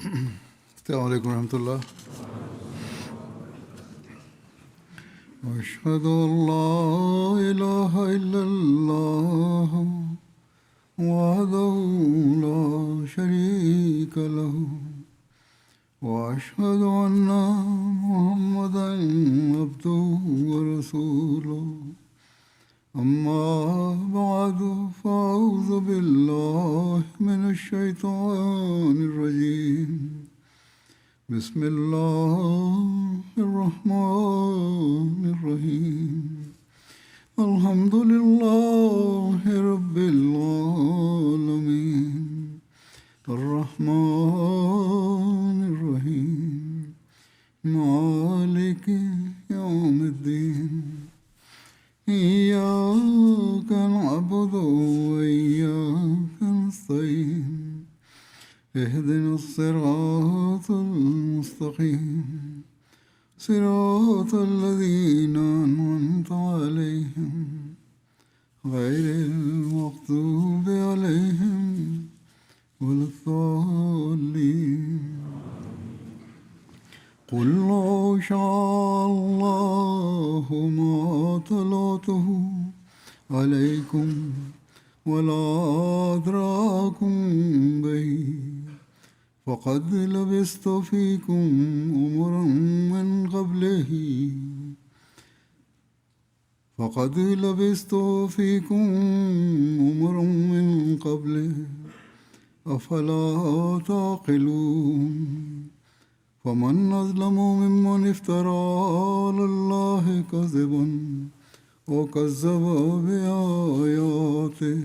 السلام علیکم ورحمۃ اللہ. اشہد ان لا الہ الا اللہ وحدہ لا شریک لہ واشہد ان محمدا عبدہ ورسولہ. اما بعد فاعوذ باللہ من الشیطان الرجیم. بسم اللہ الرحمن الرحیم. الحمد للہ رب العالمین الرحمن الرحیم مالک یوم الدین. ایاک نعبد وإیاک نستعین. اهدنا الصراط المستقيم صراط الذين أنعمت عليهم غير المغضوب عليهم ولا الضالين. قل لو شاء الله ما تلوته عليكم ولا أدراكم به فقد لبثت فيكم أمرا من قبله أفلا تعقلون. فمن أظلم ممن افترى على الله كذبا وكذب بآياته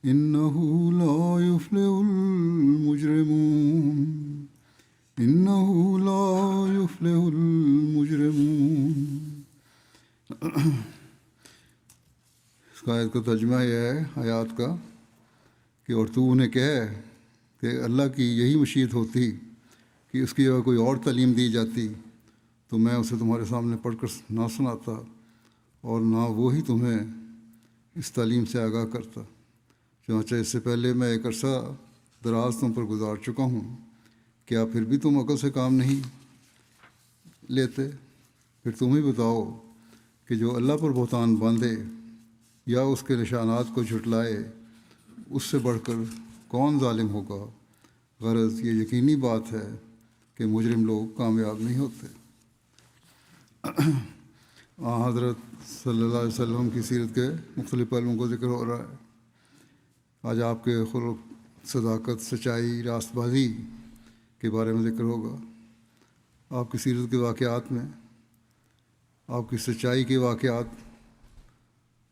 إنه لا يفلح المجرمون. اس آیت کا ترجمہ یہ ہے آیات کا کہ اور تو انہیں کہے کہ اللہ کی یہی مشیت ہوتی کہ اس کی جگہ کوئی اور تعلیم دی جاتی تو میں اسے تمہارے سامنے پڑھ کر نہ سناتا اور نہ وہی تمہیں اس تعلیم سے آگاہ کرتا. چنانچہ اس سے پہلے میں ایک عرصہ دراز تم پر گزار چکا ہوں. کیا پھر بھی تم عقل سے کام نہیں لیتے؟ پھر تم ہی بتاؤ کہ جو اللہ پر بہتان باندھے یا اس کے نشانات کو جھٹلائے اس سے بڑھ کر کون ظالم ہوگا. غرض یہ یقینی بات ہے کہ مجرم لوگ کامیاب نہیں ہوتے. حضرت صلی اللہ علیہ وسلم کی سیرت کے مختلف پہلوؤں کو ذکر ہو رہا ہے. آج آپ کے خلق، صداقت، سچائی، راست بازی کے بارے میں ذکر ہوگا. آپ کی سیرت کے واقعات میں آپ کی سچائی کے واقعات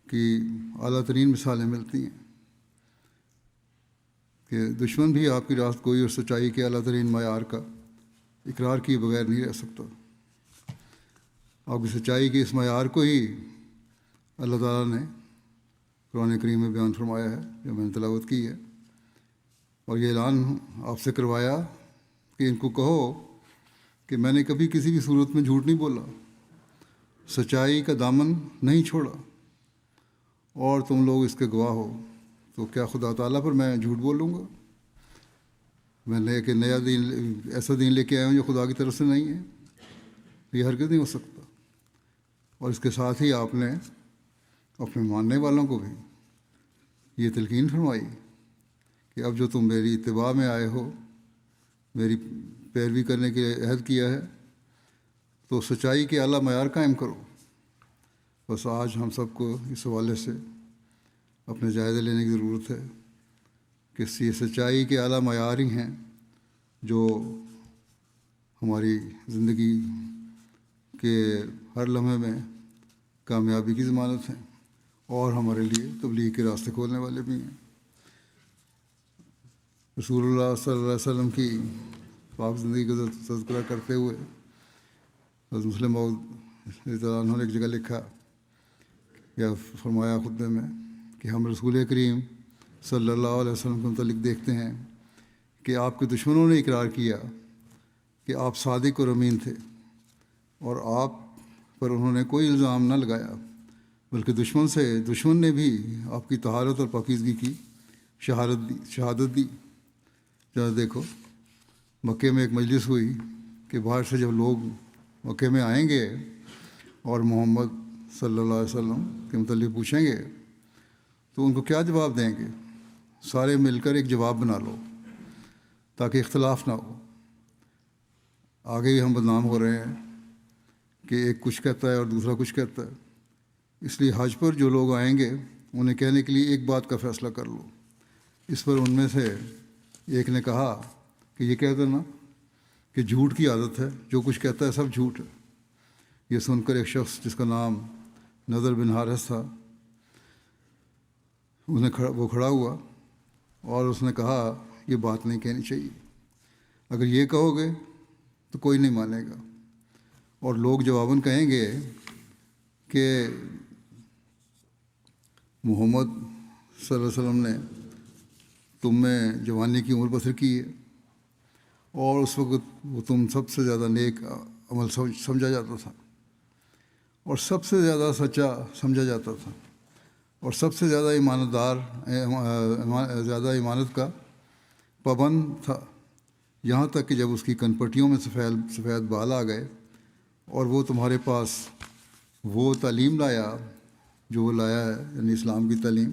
کی اعلیٰ ترین مثالیں ملتی ہیں کہ دشمن بھی آپ کی راست گوئی اور سچائی کے اعلیٰ ترین معیار کا اقرار کیے بغیر نہیں رہ سکتا. آپ کی سچائی کے اس معیار کو ہی اللہ تعالیٰ نے قرآن کریم میں بیان فرمایا ہے جو میں نے تلاوت کی ہے، اور یہ اعلان آپ سے کروایا کہ ان کو کہو کہ میں نے کبھی کسی بھی صورت میں جھوٹ نہیں بولا، سچائی کا دامن نہیں چھوڑا، اور تم لوگ اس کے گواہ ہو. تو کیا خدا تعالیٰ پر میں جھوٹ بولوں گا؟ میں نیا دین، ایسا دین لے کے آیا ہوں جو خدا کی طرف سے نہیں ہے؟ یہ ہرگز نہیں ہو سکتا. اور اس کے ساتھ ہی آپ نے اپنے ماننے والوں کو بھی یہ تلقین فرمائی کہ اب جو تم میری اتباع میں آئے ہو، میری پیروی کرنے کے لیے عہد کیا ہے، تو سچائی کے اعلیٰ معیار قائم کرو. بس آج ہم سب کو اس حوالے سے اپنے جائزے لینے کی ضرورت ہے کہ یہ سچائی کے اعلیٰ معیار ہی ہیں جو ہماری زندگی کے ہر لمحے میں کامیابی کی ضمانت ہیں اور ہمارے لیے تبلیغ کے راستے کھولنے والے بھی ہیں. رسول اللہ صلی اللہ علیہ وسلم کی پاک زندگی کا تذکرہ کرتے ہوئے حضرت مسلم موعود رضی اللہ عنہ نے ایک جگہ لکھا یا فرمایا خطبے میں کہ ہم رسول کریم صلی اللہ علیہ وسلم کے متعلق دیکھتے ہیں کہ آپ کے دشمنوں نے اقرار کیا کہ آپ صادق اور امین تھے، اور آپ پر انہوں نے کوئی الزام نہ لگایا، بلکہ دشمن نے بھی آپ کی طہارت اور پاکیزگی کی شہادت دی. ذرا دیکھو مکے میں ایک مجلس ہوئی کہ باہر سے جب لوگ مکے میں آئیں گے اور محمد صلی اللہ علیہ وسلم کے متعلق پوچھیں گے تو ان کو کیا جواب دیں گے. سارے مل کر ایک جواب بنا لو تاکہ اختلاف نہ ہو. آگے بھی ہم بدنام ہو رہے ہیں کہ ایک کچھ کہتا ہے اور دوسرا کچھ کہتا ہے. اس لیے حج پر جو لوگ آئیں گے انہیں کہنے کے لیے ایک بات کا فیصلہ کر لو. اس پر ان میں سے ایک نے کہا کہ یہ کہہ دینا کہ جھوٹ کی عادت ہے، جو کچھ کہتا ہے سب جھوٹ ہے. یہ سن کر ایک شخص جس کا نام نضر بن حارث تھا وہ کھڑا ہوا اور اس نے کہا یہ بات نہیں کہنی چاہیے. اگر یہ کہو گے تو کوئی نہیں مانے گا. اور لوگ جواباً کہیں گے کہ محمد صلی اللہ علیہ وسلم نے تم میں جوانی کی عمر بسر کی ہے اور اس وقت وہ تم سب سے زیادہ نیک عمل سمجھا جاتا تھا اور سب سے زیادہ سچا سمجھا جاتا تھا اور سب سے زیادہ زیادہ ایمانت کا پابند تھا. یہاں تک کہ جب اس کی کنپٹیوں میں سفید بال آ گئے اور وہ تمہارے پاس وہ تعلیم لایا جو وہ لایا ہے، یعنی اسلام کی تعلیم،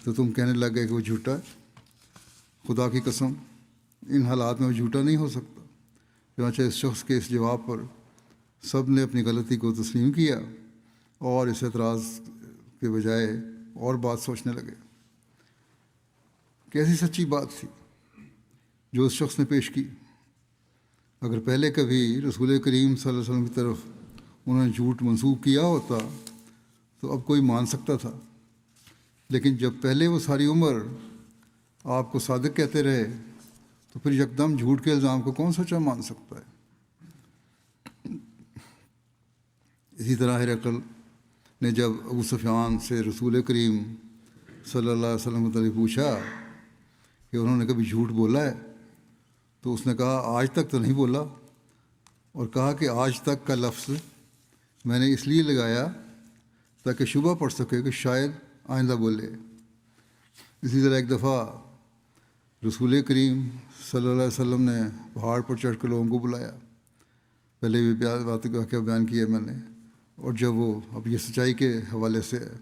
تو تم کہنے لگ گئے کہ وہ جھوٹا ہے. خدا کی قسم ان حالات میں وہ جھوٹا نہیں ہو سکتا. چنانچہ اس شخص کے اس جواب پر سب نے اپنی غلطی کو تسلیم کیا اور اس اعتراض کے بجائے اور بات سوچنے لگے. کیسی سچی بات تھی جو اس شخص نے پیش کی. اگر پہلے کبھی رسول کریم صلی اللہ علیہ وسلم کی طرف انہوں نے جھوٹ منسوخ کیا ہوتا تو اب کوئی مان سکتا تھا، لیکن جب پہلے وہ ساری عمر آپ کو صادق کہتے رہے تو پھر یکدم جھوٹ کے الزام کو کون سچا مان سکتا ہے. اسی طرح ہرقل نے جب ابو سفیان سے رسول کریم صلی اللہ علیہ وسلم متعلق پوچھا کہ انہوں نے کبھی جھوٹ بولا ہے تو اس نے کہا آج تک تو نہیں بولا، اور کہا کہ آج تک کا لفظ میں نے اس لیے لگایا تاکہ شبہ پڑ سکے کہ شاید آئندہ بولے. اسی طرح ایک دفعہ رسول کریم صلی اللہ علیہ وسلم نے پہاڑ پر چڑھ کر لوگوں کو بلایا. پہلے بھی بات واقعہ بیان کیا میں نے. اور جب وہ اب یہ سچائی کے حوالے سے ہے،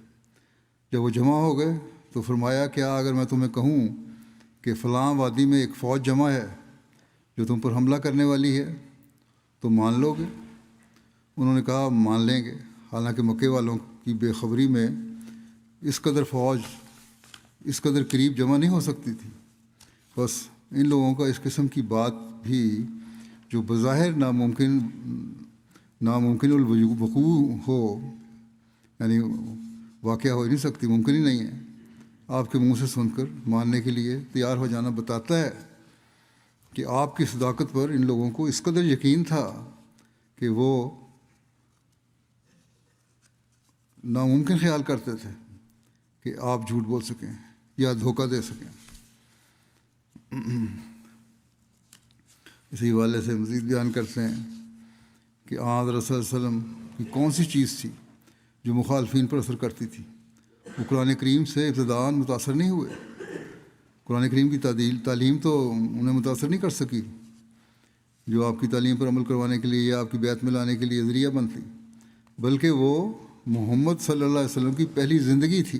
جب وہ جمع ہو گئے تو فرمایا کیا اگر میں تمہیں کہوں کہ فلاں وادی میں ایک فوج جمع ہے جو تم پر حملہ کرنے والی ہے تو مان لو گے؟ انہوں نے کہا مان لیں گے. حالانکہ مکے والوں کی بے خبری میں اس قدر فوج اس قدر قریب جمع نہیں ہو سکتی تھی. بس ان لوگوں کا اس قسم کی بات بھی جو بظاہر ناممکن الوقوع ہو، یعنی واقعہ ہو ہی نہیں سکتی، ممکن ہی نہیں ہے، آپ کے منہ سے سن کر ماننے کے لیے تیار ہو جانا بتاتا ہے کہ آپ کی صداقت پر ان لوگوں کو اس قدر یقین تھا کہ وہ ناممکن خیال کرتے تھے کہ آپ جھوٹ بول سکیں یا دھوکہ دے سکیں. اسی حوالے سے مزید بیان کرتے ہیں کہ آن حضرت صلی اللہ علیہ وسلم کی کون سی چیز تھی جو مخالفین پر اثر کرتی تھی. وہ قرآن کریم سے ابتداءً متاثر نہیں ہوئے. قرآن کریم کی تعلیم تو انہیں متاثر نہیں کر سکی جو آپ کی تعلیم پر عمل کروانے کے لیے یا آپ کی بیعت میں لانے کے لیے ذریعہ بنتی، بلکہ وہ محمد صلی اللہ علیہ وسلم کی پہلی زندگی تھی.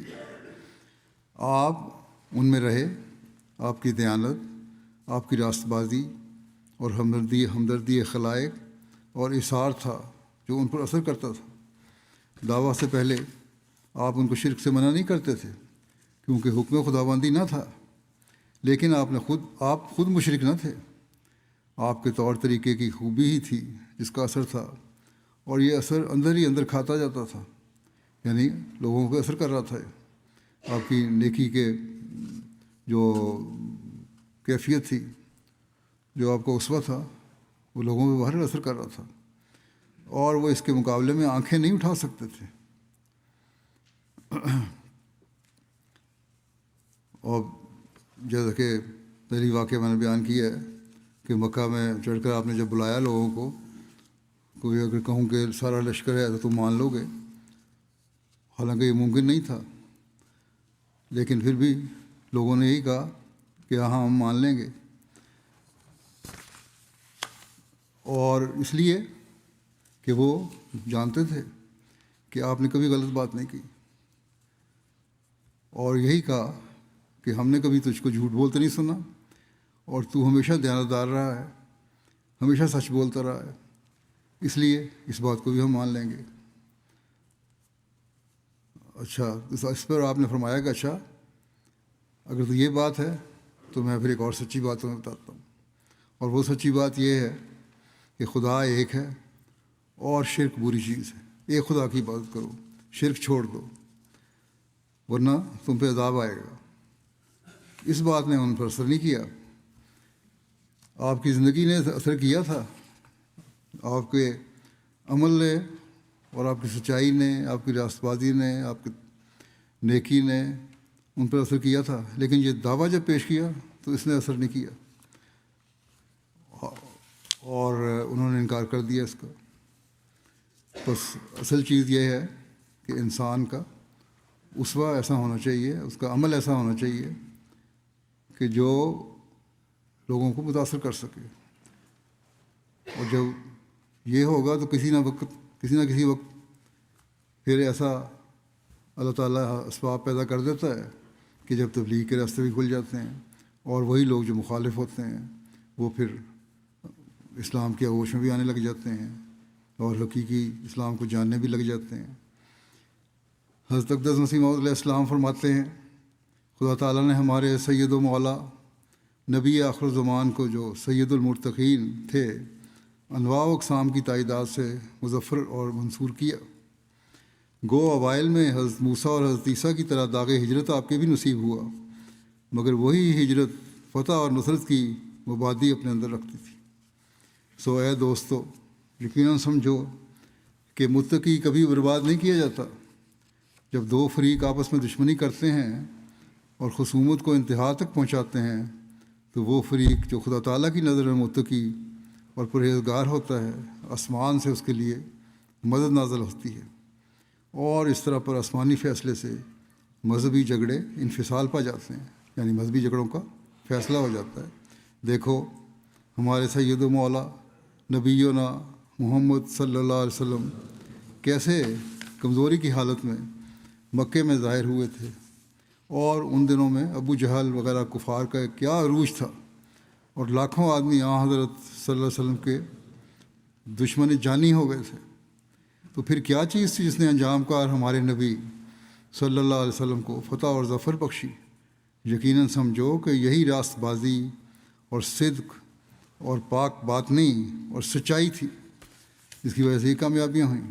آپ ان میں رہے، آپ کی دیانت، آپ کی راست بازی اور ہمدردی خلائق اور اثار تھا جو ان پر اثر کرتا تھا. دعویٰ سے پہلے آپ ان کو شرک سے منع نہیں کرتے تھے کیونکہ حکم خداوندی نہ تھا، لیکن آپ خود مشرک نہ تھے. آپ کے طور طریقے کی خوبی ہی تھی جس کا اثر تھا، اور یہ اثر اندر ہی اندر کھاتا جاتا تھا، یعنی لوگوں کو اثر کر رہا تھا. آپ کی نیکی کے جو کیفیت تھی، جو آپ کا اسوہ تھا، وہ لوگوں پہ باہر اثر کر رہا تھا، اور وہ اس کے مقابلے میں آنکھیں نہیں اٹھا سکتے تھے. اور جیسا کہ پہلی واقعہ میں نے بیان کیا ہے کہ مکہ میں چڑھ کر آپ نے جب بلایا لوگوں کو، کوئی اگر کہوں کہ سارا لشکر ہے تو تم مان لو گے، حالانکہ یہ ممکن نہیں تھا، لیکن پھر بھی لوگوں نے یہی کہا کہ ہاں ہم مان لیں گے. اور اس لیے کہ وہ جانتے تھے کہ آپ نے کبھی غلط بات نہیں کی، اور یہی کہا کہ ہم نے کبھی تجھ کو جھوٹ بولتے نہیں سنا، اور تو ہمیشہ دیانتدار رہا ہے، ہمیشہ سچ بولتا رہا ہے، اس لیے اس بات کو بھی ہم مان لیں گے۔ اچھا، اس پر آپ نے فرمایا کہ اچھا اگر تو یہ بات ہے تو میں پھر ایک اور سچی بات تمہیں بتاتا ہوں، اور وہ سچی بات یہ ہے کہ خدا ایک ہے اور شرک بری چیز ہے۔ ایک خدا کی عبادت کرو، شرک چھوڑ دو، ورنہ تم پہ عذاب آئے گا۔ اس بات نے ان پر اثر نہیں کیا۔ آپ کی زندگی نے اثر کیا تھا، آپ کے عمل نے اور آپ کی سچائی نے، آپ کی راست بازی نے، آپ کی نیکی نے ان پر اثر کیا تھا، لیکن یہ دعویٰ جب پیش کیا تو اس نے اثر نہیں کیا، اور انہوں نے انکار کر دیا اس کا۔ بس اصل چیز یہ ہے کہ انسان کا اسوہ ایسا ہونا چاہیے، اس کا عمل ایسا ہونا چاہیے کہ جو لوگوں کو متاثر کر سکے، اور جب یہ ہوگا تو کسی نہ کسی وقت پھر ایسا اللہ تعالیٰ اسباب پیدا کر دیتا ہے کہ جب تبلیغ کے راستے بھی کھل جاتے ہیں، اور وہی لوگ جو مخالف ہوتے ہیں وہ پھر اسلام کی آغوش میں بھی آنے لگ جاتے ہیں اور حقیقی اسلام کو جاننے بھی لگ جاتے ہیں۔ حضرت اقدس مسیح موعود علیہ السلام فرماتے ہیں، خدا تعالیٰ نے ہمارے سید و مولا نبی آخر الزمان کو جو سید المرتقین تھے انواع و اقسام کی تعداد سے مظفر اور منصور کیا۔ گو اوائل میں حضرت موسیٰ اور حضرت عیسیٰ کی طرح داغ ہجرت آپ کے بھی نصیب ہوا، مگر وہی ہجرت فتح اور نصرت کی مبادی اپنے اندر رکھتی تھی۔ سو اے دوستو، یقیناً سمجھو کہ متقی کبھی برباد نہیں کیا جاتا۔ جب دو فریق آپس میں دشمنی کرتے ہیں اور خصومت کو انتہا تک پہنچاتے ہیں تو وہ فریق جو خدا تعالیٰ کی نظر میں متقی اور پرہیزگار ہوتا ہے، آسمان سے اس کے لیے مدد نازل ہوتی ہے، اور اس طرح پر آسمانی فیصلے سے مذہبی جھگڑے انفصال پا جاتے ہیں، یعنی مذہبی جھگڑوں کا فیصلہ ہو جاتا ہے۔ دیکھو ہمارے سید و مولا نبینا محمد صلی اللہ علیہ وسلم کیسے کمزوری کی حالت میں مکے میں ظاہر ہوئے تھے، اور ان دنوں میں ابو جہل وغیرہ کفار کا کیا عروج تھا، اور لاکھوں آدمی حضرت صلی اللہ علیہ وسلم کے دشمن جانی ہو گئے تھے۔ تو پھر کیا چیز تھی جس نے انجام کار ہمارے نبی صلی اللہ علیہ وسلم کو فتح اور ظفر بخشی؟ یقیناً سمجھو کہ یہی راست بازی اور صدق اور پاک باطنی اور سچائی تھی جس کی وجہ سے یہ کامیابیاں ہوئیں۔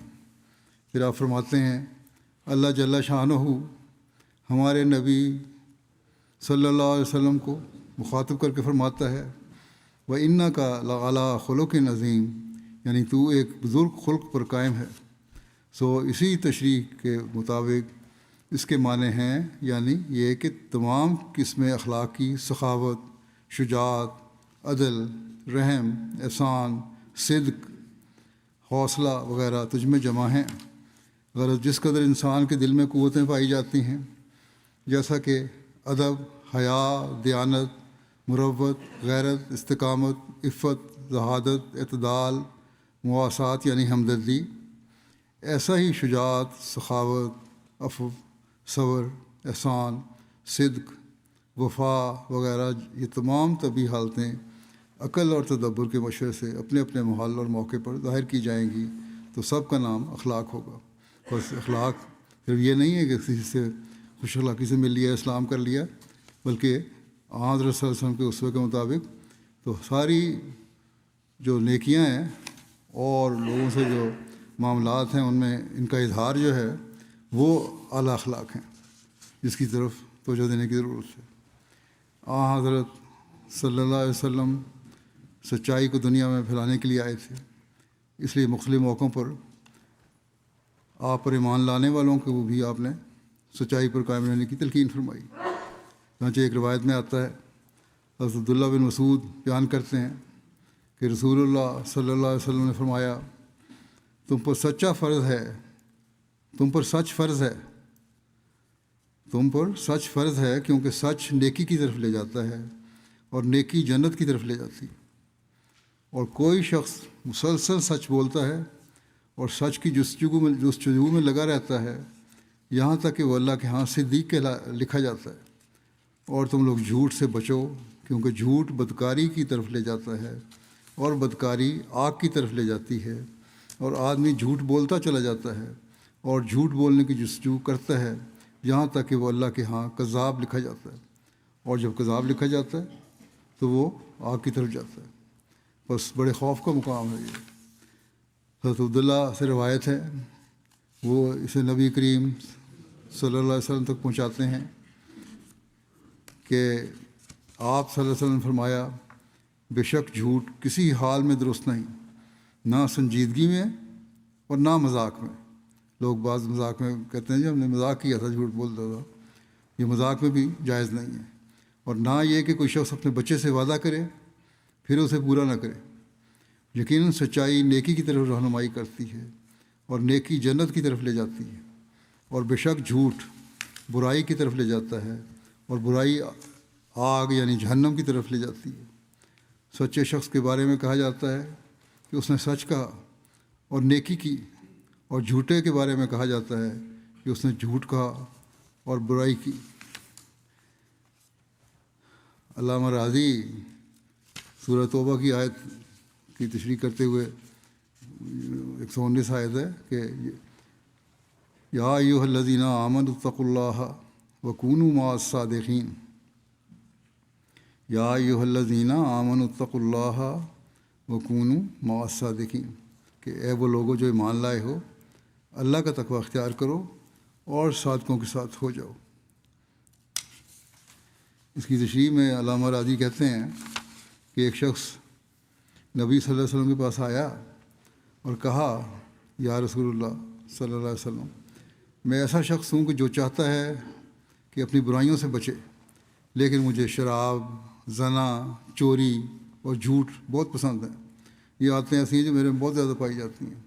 پھر آپ فرماتے ہیں، اللہ جل شانہ ہمارے نبی صلی اللہ علیہ وسلم کو مخاطب کر کے فرماتا ہے، وَإِنَّكَ لَعَلَىٰ خُلُقٍ عَظِيمٍ، یعنی تو ایک بزرگ خلق پر قائم ہے۔ سو اسی تشریح کے مطابق اس کے معنی ہیں، یعنی یہ کہ تمام قسم اخلاق کی سخاوت، شجاعت، عدل، رحم، احسان، صدق، حوصلہ وغیرہ تجھ میں جمع ہیں۔ غرض جس قدر انسان کے دل میں قوتیں پائی جاتی ہیں، جیسا کہ ادب، حیا، دیانت، مروت، غیرت، استقامت، عفت، ذہادت، اعتدال، مواسات یعنی ہمدردی، ایسا ہی شجاعت، سخاوت، عفو، صبر، احسان، صدق، وفا وغیرہ، یہ تمام طبعی حالتیں عقل اور تدبر کے مشورے سے اپنے اپنے محل اور موقع پر ظاہر کی جائیں گی، تو سب کا نام اخلاق ہوگا۔ بس اخلاق صرف یہ نہیں ہے کہ کسی سے خوش اخلاقی سے مل لیا، اسلام کر لیا، بلکہ حضرت صلی اللہ علیہ وسلم کے اسوے کے مطابق تو ساری جو نیکیاں ہیں اور لوگوں سے جو معاملات ہیں ان میں ان کا اظہار جو ہے وہ اعلیٰ اخلاق ہیں، جس کی طرف توجہ دینے کی ضرورت ہے۔ حضرت صلی اللہ علیہ وسلم سچائی کو دنیا میں پھیلانے کے لیے آئے تھے، اس لیے مختلف موقعوں پر آپ پر ایمان لانے والوں کو بھی آپ نے سچائی پر قائم رہنے کی تلقین فرمائی۔ چنانچہ ایک روایت میں آتا ہے، حضرت عبداللہ بن مسعود بیان کرتے ہیں کہ رسول اللہ صلی اللہ علیہ وسلم نے فرمایا، تم پر سچ فرض ہے، تم پر سچ فرض ہے، کیونکہ سچ نیکی کی طرف لے جاتا ہے اور نیکی جنت کی طرف لے جاتی ہے۔ اور کوئی شخص مسلسل سچ بولتا ہے اور سچ کی جستجو میں لگا رہتا ہے یہاں تک کہ وہ اللہ کے ہاں صدیق لکھا جاتا ہے۔ اور تم لوگ جھوٹ سے بچو، کیونکہ جھوٹ بدکاری کی طرف لے جاتا ہے اور بدکاری آگ کی طرف لے جاتی ہے، اور آدمی جھوٹ بولتا چلا جاتا ہے اور جھوٹ بولنے کی جستجو کرتا ہے یہاں تک کہ وہ اللہ کے ہاں کذاب لکھا جاتا ہے، اور جب کذاب لکھا جاتا ہے تو وہ آگ کی طرف جاتا ہے۔ بس بڑے خوف کا مقام ہے یہ۔ حضرت عبداللہ سے روایت ہے، وہ اسے نبی کریم صلی اللہ علیہ وسلم تک پہنچاتے ہیں کہ آپ صلی اللہ علیہ وسلم نے فرمایا، بے شک جھوٹ کسی حال میں درست نہیں، نہ سنجیدگی میں اور نہ مذاق میں۔ لوگ بعض مذاق میں کہتے ہیں جی ہم نے مذاق کیا تھا، جھوٹ بولتا تھا، یہ مذاق میں بھی جائز نہیں ہے۔ اور نہ یہ کہ کوئی شخص اپنے بچے سے وعدہ کرے پھر اسے پورا نہ کرے۔ یقیناً سچائی نیکی کی طرف رہنمائی کرتی ہے اور نیکی جنت کی طرف لے جاتی ہے، اور بے شک جھوٹ برائی کی طرف لے جاتا ہے اور برائی آگ یعنی جہنم کی طرف لے جاتی ہے۔ سچے شخص کے بارے میں کہا جاتا ہے کہ اس نے سچ کہا اور نیکی کی، اور جھوٹے کے بارے میں کہا جاتا ہے کہ اس نے جھوٹ کہا اور برائی کی۔ علامہ راضی سورہ توبہ کی آیت کی تشریح کرتے ہوئے 119 آیت ہے کہ یا ایھا الذین آمنوا اتقوا اللہ وکونوا مع الصادقین، یا ایھا الذین آمنوا اتقوا اللہ وکونوا مع الصادقین، کہ اے وہ لوگوں جو ایمان لائے ہو، اللہ کا تقوی اختیار کرو اور صادقوں کے ساتھ ہو جاؤ۔ اس کی تشریح میں علامہ راضی کہتے ہیں کہ ایک شخص نبی صلی اللہ علیہ وسلم کے پاس آیا اور کہا، یا رسول اللہ صلی اللہ علیہ وسلم، میں ایسا شخص ہوں کہ جو چاہتا ہے کہ اپنی برائیوں سے بچے، لیکن مجھے شراب، زنا، چوری اور جھوٹ بہت پسند ہیں۔ یہ عادتیں ایسی ہیں جو میرے میں بہت زیادہ پائی جاتی ہیں۔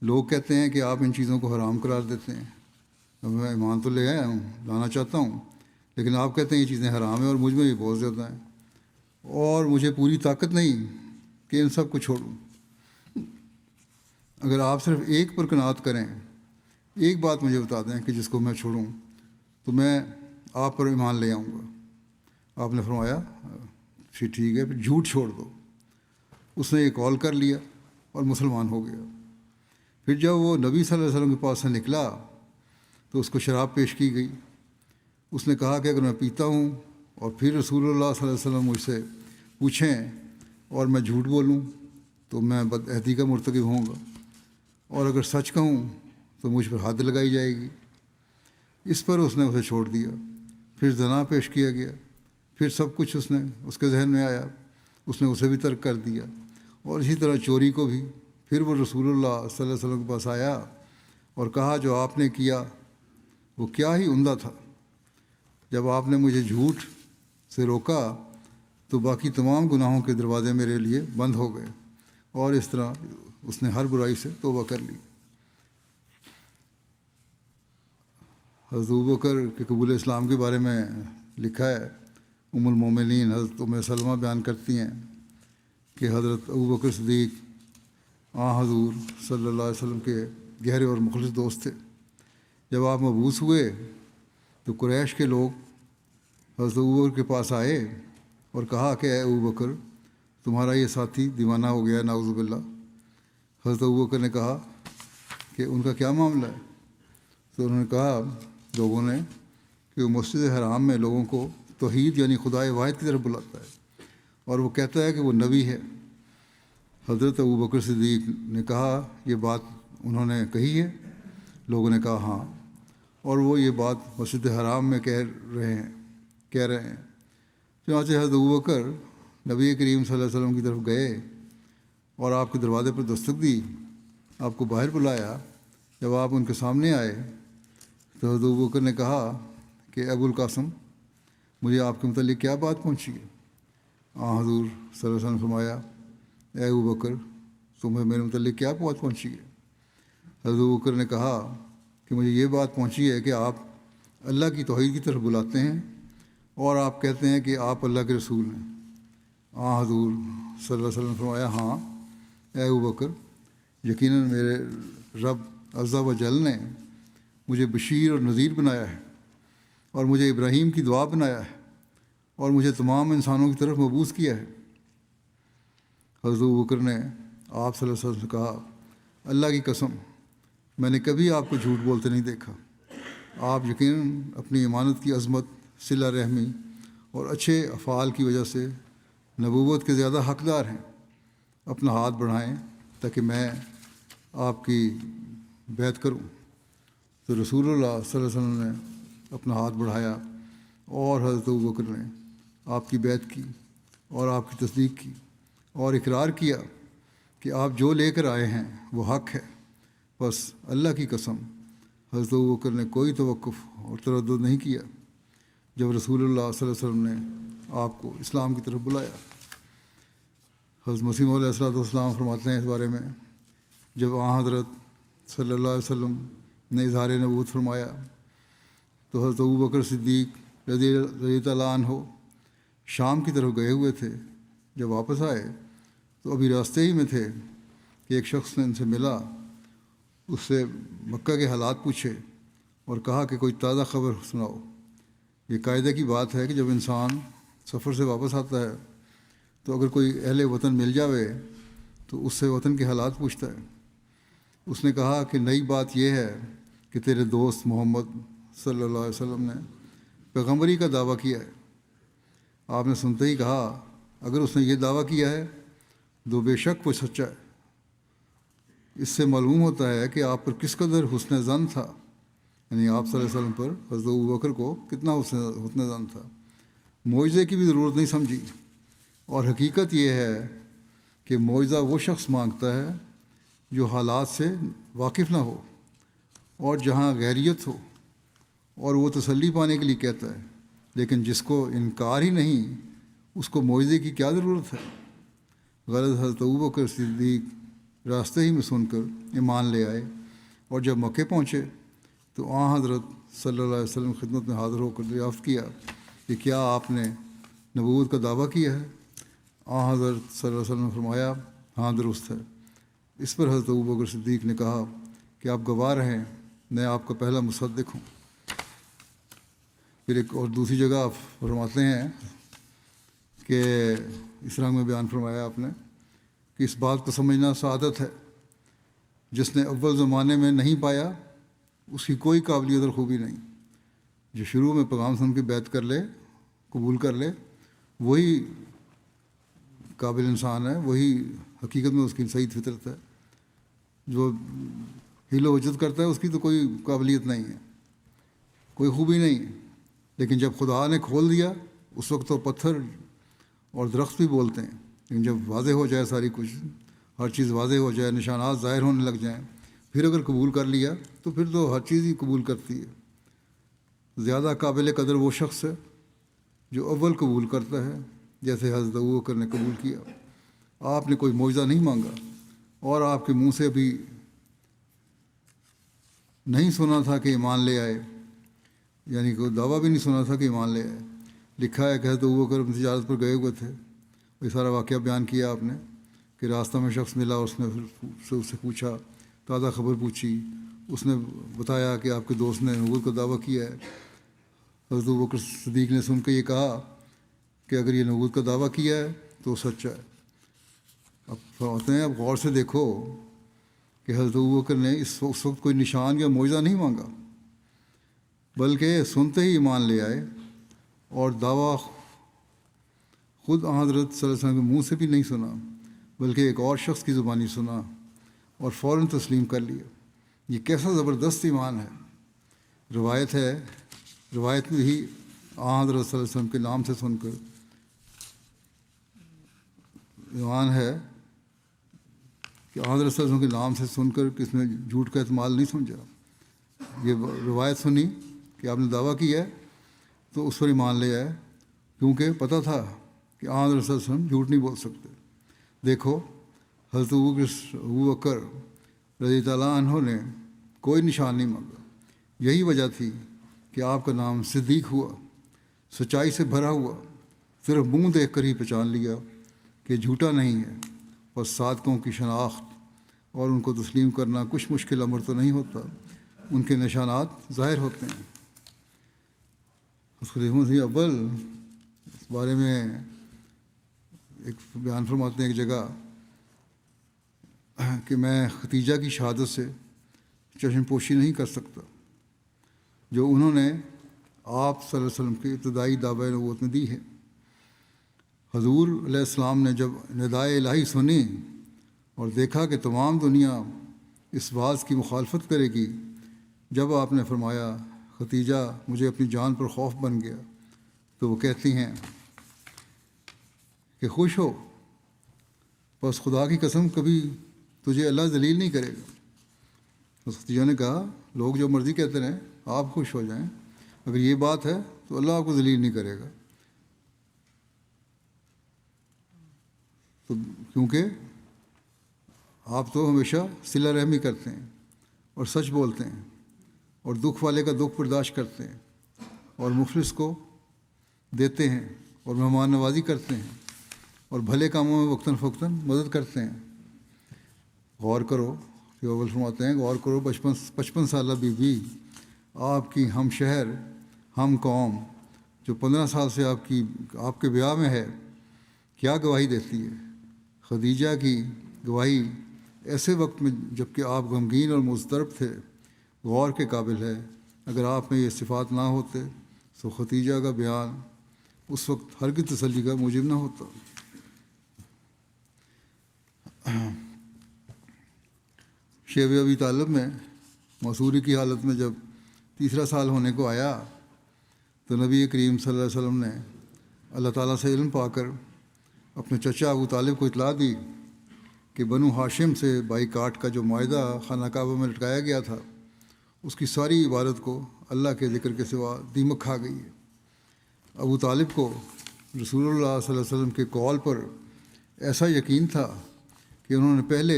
لوگ کہتے ہیں کہ آپ ان چیزوں کو حرام قرار دیتے ہیں، اب میں ایمان تو لے آیا ہوں، لانا چاہتا ہوں، لیکن آپ کہتے ہیں یہ چیزیں حرام ہیں اور مجھ میں بھی بہت زیادہ ہیں، اور مجھے پوری طاقت نہیں کہ ان سب کو چھوڑوں۔ اگر آپ صرف ایک پر قناعت کریں، ایک بات مجھے بتا دیں کہ جس کو میں چھوڑوں، تو میں آپ پر ایمان لے آؤں گا۔ آپ نے فرمایا ٹھیک ہے، پھر جھوٹ چھوڑ دو۔ اس نے یہ کال کر لیا اور مسلمان ہو گیا۔ پھر جب وہ نبی صلی اللہ علیہ وسلم کے پاس سے نکلا تو اس کو شراب پیش کی گئی۔ اس نے کہا کہ اگر میں پیتا ہوں اور پھر رسول اللہ صلی اللہ علیہ وسلم مجھ سے پوچھیں اور میں جھوٹ بولوں تو میں بدعہدی کا مرتکب ہوں گا، اور اگر سچ کہوں تو مجھ پر حد لگائی جائے گی۔ اس پر اس نے اسے چھوڑ دیا۔ پھر زنا پیش کیا گیا، پھر سب کچھ اس کے ذہن میں آیا، اس نے اسے بھی ترک کر دیا، اور اسی طرح چوری کو بھی۔ پھر وہ رسول اللہ صلی اللہ علیہ وسلم کے پاس آیا اور کہا جو آپ نے کیا وہ کیا ہی عمدہ تھا۔ جب آپ نے مجھے جھوٹ سے روکا تو باقی تمام گناہوں کے دروازے میرے لیے بند ہو گئے، اور اس طرح اس نے ہر برائی سے توبہ کر لی۔ حضرت ابوبکر کے قبول اسلام کے بارے میں لکھا ہے، ام المومنین حضرت ام سلمہ بیان کرتی ہیں کہ حضرت ابوبکر صدیق حضور صلی اللہ علیہ وسلم کے گہرے اور مخلص دوست تھے۔ جب آپ مبعوث ہوئے تو قریش کے لوگ حضرت ابوبکر کے پاس آئے اور کہا کہ اے ابوبکر، تمہارا یہ ساتھی دیوانہ ہو گیا، نعوذ باللہ۔ حضرت ابوبکر نے کہا کہ ان کا کیا معاملہ ہے؟ تو انہوں نے کہا لوگوں نے کہ وہ مسجد حرام میں لوگوں کو توحید یعنی خدائے واحد کی طرف بلاتا ہے، اور وہ کہتا ہے کہ وہ نبی ہے۔ حضرت ابوبکر صدیق نے کہا یہ بات انہوں نے کہی ہے؟ لوگوں نے کہا ہاں، اور وہ یہ بات مسجد حرام میں کہہ رہے ہیں۔ چنانچہ حضرت ابوبکر نبی کریم صلی اللہ علیہ وسلم کی طرف گئے اور آپ کے دروازے پر دستک دی، آپ کو باہر بلایا۔ جب آپ ان کے سامنے آئے تو حضرت ابوبکر نے کہا کہ ابو القاسم، مجھے آپ کے متعلق کیا بات پہنچی ہے؟ حضور صلی اللہ علیہ وسلم نے فرمایا، اے ابوبکر، تمہیں میرے متعلق کیا بات پہنچی ہے؟ حضرت ابوبکر نے کہا کہ مجھے یہ بات پہنچی ہے کہ آپ اللہ کی توحید کی طرف بلاتے ہیں اور آپ کہتے ہیں کہ آپ اللہ کے رسول ہیں۔ حضور صلی اللہ علیہ وسلم نے فرمایا ہاں اے ابو بکر، یقیناً میرے رب عز و جل نے مجھے بشیر اور نذیر بنایا ہے، اور مجھے ابراہیم کی دعا بنایا ہے، اور مجھے تمام انسانوں کی طرف مبعوث کیا ہے۔ حضرت ابو بکر نے آپ صلی اللہ علیہ وسلم سے کہا، اللہ کی قسم میں نے کبھی آپ کو جھوٹ بولتے نہیں دیکھا، آپ یقیناً اپنی امانت کی عظمت، صلہ رحمی اور اچھے افعال کی وجہ سے نبوت کے زیادہ حقدار ہیں۔ اپنا ہاتھ بڑھائیں تاکہ میں آپ کی بیعت کروں۔ تو رسول اللہ صلی اللہ علیہ وسلم نے اپنا ہاتھ بڑھایا اور حضرت ابوبکر نے آپ کی بیعت کی اور آپ کی تصدیق کی اور اقرار کیا کہ آپ جو لے کر آئے ہیں وہ حق ہے۔ بس اللہ کی قسم حضرت ابوبکر نے کوئی توقف اور تردد نہیں کیا جب رسول اللہ صلی اللہ علیہ وسلم نے آپ کو اسلام کی طرف بلایا۔ حضرت مسیح موعود علیہ السلام فرماتے ہیں اس بارے میں، جب حضرت صلی اللہ علیہ وسلم نے اظہار نبوت فرمایا تو حضرت ابوبکر صدیق رضی اللہ عنہ شام کی طرف گئے ہوئے تھے۔ جب واپس آئے تو ابھی راستے ہی میں تھے کہ ایک شخص نے ان سے ملا، اس سے مکہ کے حالات پوچھے اور کہا کہ کوئی تازہ خبر سناؤ۔ یہ قاعدے کی بات ہے کہ جب انسان سفر سے واپس آتا ہے تو اگر کوئی اہل وطن مل جاوے تو اس سے وطن کے حالات پوچھتا ہے۔ اس نے کہا کہ نئی بات یہ ہے کہ تیرے دوست محمد صلی اللہ علیہ وسلم نے پیغمبری کا دعویٰ کیا ہے۔ آپ نے سنتے ہی کہا، اگر اس نے یہ دعویٰ کیا ہے تو بے شک وہ سچا ہے۔ اس سے معلوم ہوتا ہے کہ آپ پر کس قدر حسن ظن تھا، یعنی آپ صلی اللہ علیہ وسلم پر حضرت ابوبکر کو کتنا حسن ظن تھا۔ معجزے کی بھی ضرورت نہیں سمجھی، اور حقیقت یہ ہے کہ معجزہ وہ شخص مانگتا ہے جو حالات سے واقف نہ ہو اور جہاں غیریت ہو، اور وہ تسلی پانے کے لیے کہتا ہے، لیکن جس کو انکار ہی نہیں اس کو معجزے کی کیا ضرورت ہے۔ غرض حضرت ابوبکر صدیق راستے ہی میں سن کر ایمان لے آئے، اور جب مکے پہنچے تو حضرت صلی اللہ علیہ وسلم خدمت میں حاضر ہو کر دریافت کیا کہ کیا آپ نے نبوت کا دعویٰ کیا ہے؟ حضرت صلی اللہ علیہ وسلم نے فرمایا ہاں درست ہے۔ اس پر حضرت ابوبکر صدیق نے کہا کہ آپ گواہ رہیں، میں آپ کا پہلا مصدق ہوں۔ پھر ایک اور دوسری جگہ آپ فرماتے ہیں کہ اس رنگ میں بیان فرمایا آپ نے کہ اس بات کو سمجھنا سعادت ہے، جس نے اول زمانے میں نہیں پایا اس کی کوئی قابلیت اور خوبی نہیں۔ جو شروع میں پیغام سن کے بیعت کر لے، قبول کر لے، وہی قابل انسان ہے، وہی حقیقت میں اس کی صحیح فطرت ہے۔ جو حیل و حجت کرتا ہے اس کی تو کوئی قابلیت نہیں ہے، کوئی خوبی نہیں ہے۔ لیکن جب خدا نے کھول دیا اس وقت تو پتھر اور درخت بھی بولتے ہیں، لیکن جب واضح ہو جائے ساری کچھ، ہر چیز واضح ہو جائے، نشانات ظاہر ہونے لگ جائیں، پھر اگر قبول کر لیا تو پھر تو ہر چیز ہی قبول کرتی ہے۔ زیادہ قابل قدر وہ شخص ہے جو اول قبول کرتا ہے، جیسے حضرت ابوبکر نے قبول کیا۔ آپ نے کوئی معجزہ نہیں مانگا، اور آپ کے منہ سے بھی نہیں سنا تھا کہ ایمان لے آئے، یعنی کوئی دعویٰ بھی نہیں سنا تھا کہ ایمان لے آئے۔ لکھا ہے کہ حضرت ابوبکر تجارت پر گئے ہوئے تھے، یہ سارا واقعہ بیان کیا آپ نے کہ راستہ میں شخص ملا، اس نے پھر اس سے پوچھا، تازہ خبر پوچھی، اس نے بتایا کہ آپ کے دوست نے نبوت کا دعویٰ کیا ہے۔ حضرت ابوبکر صدیق نے سن کے یہ کہا کہ اگر یہ نبوت کا دعویٰ کیا ہے تو سچا ہے۔ اب فرماتے ہیں اب غور سے دیکھو کہ حضرت ابوبکر نے اس وقت کوئی نشان یا معجزہ نہیں مانگا، بلکہ سنتے ہی ایمان لے آئے، اور دعویٰ خود حضرت صلی اللہ علیہ وسلم کے منہ سے بھی نہیں سنا، بلکہ ایک اور شخص کی زبانی سنا اور فوراً تسلیم کر لیا۔ یہ کیسا زبردست ایمان ہے۔ روایت میں ہی حضرت صلی اللہ علیہ وسلم کے نام سے سن کر ایمان ہے کہ حضرت صلی اللہ علیہ وسلم کے نام سے سن کر کس نے جھوٹ کا احتمال نہیں سمجھا۔ یہ روایت سنی کہ آپ نے دعویٰ کیا ہے تو اس پر ایمان لے آئے، کیونکہ پتہ تھا کہ حضرت صلی اللہ علیہ وسلم جھوٹ نہیں بول سکتے۔ دیکھو حضرت ابوبکر رضی اللہ عنہ نے کوئی نشان نہیں مانگا، یہی وجہ تھی کہ آپ کا نام صدیق ہوا، سچائی سے بھرا ہوا، صرف منہ دیکھ کر ہی پہچان لیا کہ جھوٹا نہیں ہے، بس صادقوں کی شناخت اور ان کو تسلیم کرنا کچھ مشکل امر تو نہیں ہوتا، ان کے نشانات ظاہر ہوتے ہیں۔ خلیفہ مسیح اول اس بارے میں ایک بیان فرماتے ہیں ایک جگہ کہ میں ختیجہ کی شہادت سے چشم پوشی نہیں کر سکتا جو انہوں نے آپ صلی اللہ علیہ وسلم کی ابتدائی دعویٰ نبوت میں دی ہے۔ حضور علیہ السلام نے جب ندائے الہی سنی اور دیکھا کہ تمام دنیا اس بات کی مخالفت کرے گی، جب آپ نے فرمایا ختیجہ مجھے اپنی جان پر خوف بن گیا، تو وہ کہتی ہیں کہ خوش ہو، بس خدا کی قسم کبھی تجھے اللہ ذلیل نہیں کرے گا۔ تو ختیجہ نے کہا لوگ جو مرضی کہتے رہیں، آپ خوش ہو جائیں، اگر یہ بات ہے تو اللہ آپ کو ذلیل نہیں کرے گا، تو کیونکہ آپ تو ہمیشہ صلہ رحمی کرتے ہیں اور سچ بولتے ہیں اور دکھ والے کا دکھ برداشت کرتے ہیں اور مفلس کو دیتے ہیں اور مہمان نوازی کرتے ہیں اور بھلے کاموں میں وقتاً فوقتاً مدد کرتے ہیں۔ غور کرو، جو اول فرماتے ہیں غور کرو 55 سالہ بی بی آپ کی ہم شہر ہم قوم جو 15 سال سے آپ کے بیاہ میں ہے، کیا گواہی دیتی ہے۔ خدیجہ کی گواہی ایسے وقت میں جب کہ آپ غمگین اور مضطرب تھے غور کے قابل ہے۔ اگر آپ میں یہ صفات نہ ہوتے تو ختیجہ کا بیان اس وقت ہرگز تسلی کا موجب نہ ہوتا۔ شیب ابی طالب میں مسوری کی حالت میں جب تیسرا سال ہونے کو آیا تو نبی کریم صلی اللہ علیہ وسلم نے اللہ تعالیٰ سے علم پا کر اپنے چچا ابو طالب کو اطلاع دی کہ بنو ہاشم سے بائی کاٹ کا جو معاہدہ خانہ کعبہ میں لٹکایا گیا تھا، اس کی ساری عبادت کو اللہ کے ذکر کے سوا دیمک کھا گئی ہے۔ ابو طالب کو رسول اللہ صلی اللہ علیہ وسلم کے قول پر ایسا یقین تھا کہ انہوں نے پہلے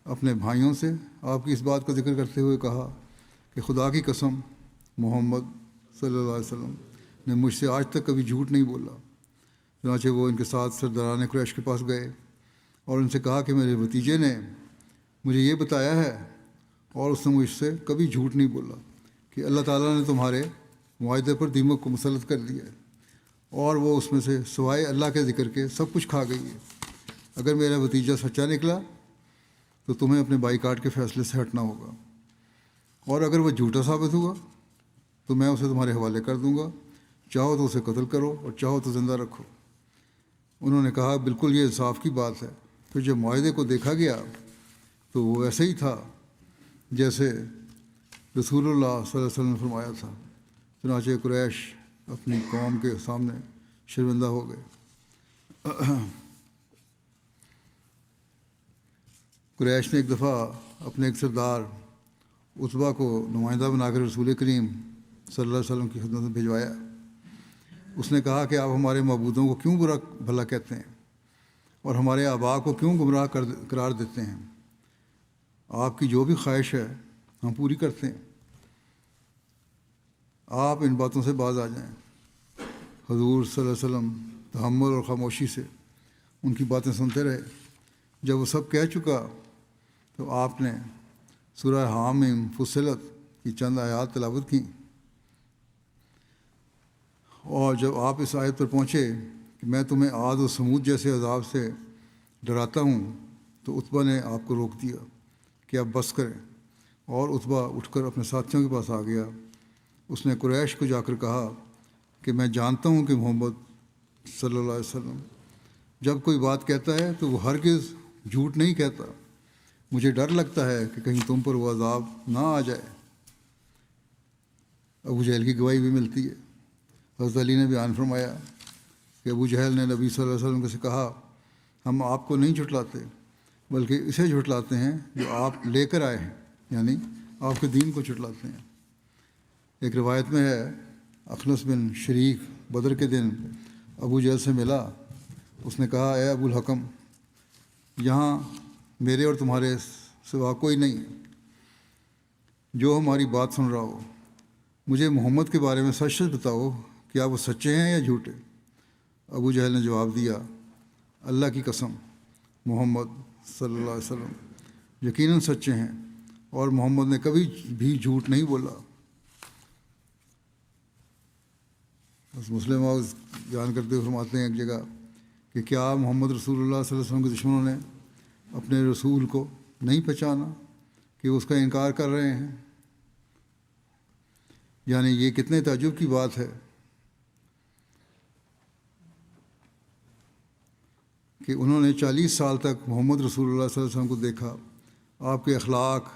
اپنے بھائیوں سے آپ کی اس بات کا ذکر کرتے ہوئے کہا کہ خدا کی قسم محمد صلی اللہ علیہ وسلم نے مجھ سے آج تک کبھی جھوٹ نہیں بولا۔ چنانچہ وہ ان کے ساتھ سرداران قریش کے پاس گئے اور ان سے کہا کہ میرے بھتیجے نے مجھے یہ بتایا ہے اور اس نے مجھ سے کبھی جھوٹ نہیں بولا کہ اللہ تعالیٰ نے تمہارے معاہدے پر دیمک کو مسلط کر دیا ہے اور وہ اس میں سے سوائے اللہ کے ذکر کے سب کچھ کھا گئی ہے۔ اگر میرا بھتیجا سچا نکلا تو تمہیں اپنے بائی کاٹ کے فیصلے سے ہٹنا ہوگا، اور اگر وہ جھوٹا ثابت ہوا تو میں اسے تمہارے حوالے کر دوں گا، چاہو تو اسے قتل کرو اور چاہو تو زندہ رکھو۔ انہوں نے کہا بالکل یہ انصاف کی بات ہے۔ پھر جب معاہدے کو دیکھا گیا تو وہ ایسے ہی تھا جیسے رسول اللہ صلی اللہ علیہ وسلم نے فرمایا تھا۔ چنانچہ قریش اپنی قوم کے سامنے شرمندہ ہو گئے۔ قریش نے ایک دفعہ اپنے ایک سردار عتبہ کو نمائندہ بنا کر رسول کریم صلی اللہ علیہ وسلم کی خدمت میں بھجوایا۔ اس نے کہا کہ آپ ہمارے معبودوں کو کیوں برا بھلا کہتے ہیں اور ہمارے آباء کو کیوں گمراہ قرار دیتے ہیں؟ آپ کی جو بھی خواہش ہے ہم پوری کرتے ہیں، آپ ان باتوں سے باز آ جائیں۔ حضور صلی اللہ علیہ وسلم تحمل اور خاموشی سے ان کی باتیں سنتے رہے۔ جب وہ سب کہہ چکا تو آپ نے سورہ حامیم فصلت کی چند آیات تلاوت کیں، اور جب آپ اس آیت پر پہنچے کہ میں تمہیں عاد و سمود جیسے عذاب سے ڈراتا ہوں، تو عتبہ نے آپ کو روک دیا کہ آپ بس کریں، اور عتبہ اٹھ کر اپنے ساتھیوں کے پاس آ گیا۔ اس نے قریش کو جا کر کہا کہ میں جانتا ہوں کہ محمد صلی اللہ علیہ وسلم جب کوئی بات کہتا ہے تو وہ ہرگز جھوٹ نہیں کہتا، مجھے ڈر لگتا ہے کہ کہیں تم پر وہ عذاب نہ آ جائے۔ ابو جہل کی گواہی بھی ملتی ہے۔ حضرت علی نے بیان فرمایا کہ ابو جہل نے نبی صلی اللہ علیہ وسلم سے کہا ہم آپ کو نہیں جھٹلاتے بلکہ اسے جھٹلاتے ہیں جو آپ لے کر آئے ہیں، یعنی آپ کے دین کو جھٹلاتے ہیں۔ ایک روایت میں ہے اخنس بن شریک بدر کے دن ابو جہل سے ملا۔ اس نے کہا اے ابو الحکم، یہاں میرے اور تمہارے سوا کوئی نہیں ہے جو ہماری بات سن رہا ہو، مجھے محمد کے بارے میں سچ سچ بتاؤ، کیا وہ سچے ہیں یا جھوٹے؟ ابو جہل نے جواب دیا اللہ کی قسم محمد صلی اللہ علیہ وسلم یقیناً سچے ہیں اور محمد نے کبھی بھی جھوٹ نہیں بولا۔ بس مسلم آؤز بیان کرتے ہوئے فرماتے ہیں ایک جگہ کہ کیا محمد رسول اللہ صلی اللہ علیہ وسلم کے دشمنوں نے اپنے رسول کو نہیں پہچانا کہ اس کا انکار کر رہے ہیں؟ یعنی یہ کتنے تعجب کی بات ہے کہ انہوں نے 40 سال تک محمد رسول اللہ صلی اللہ علیہ وسلم کو دیکھا، آپ کے اخلاق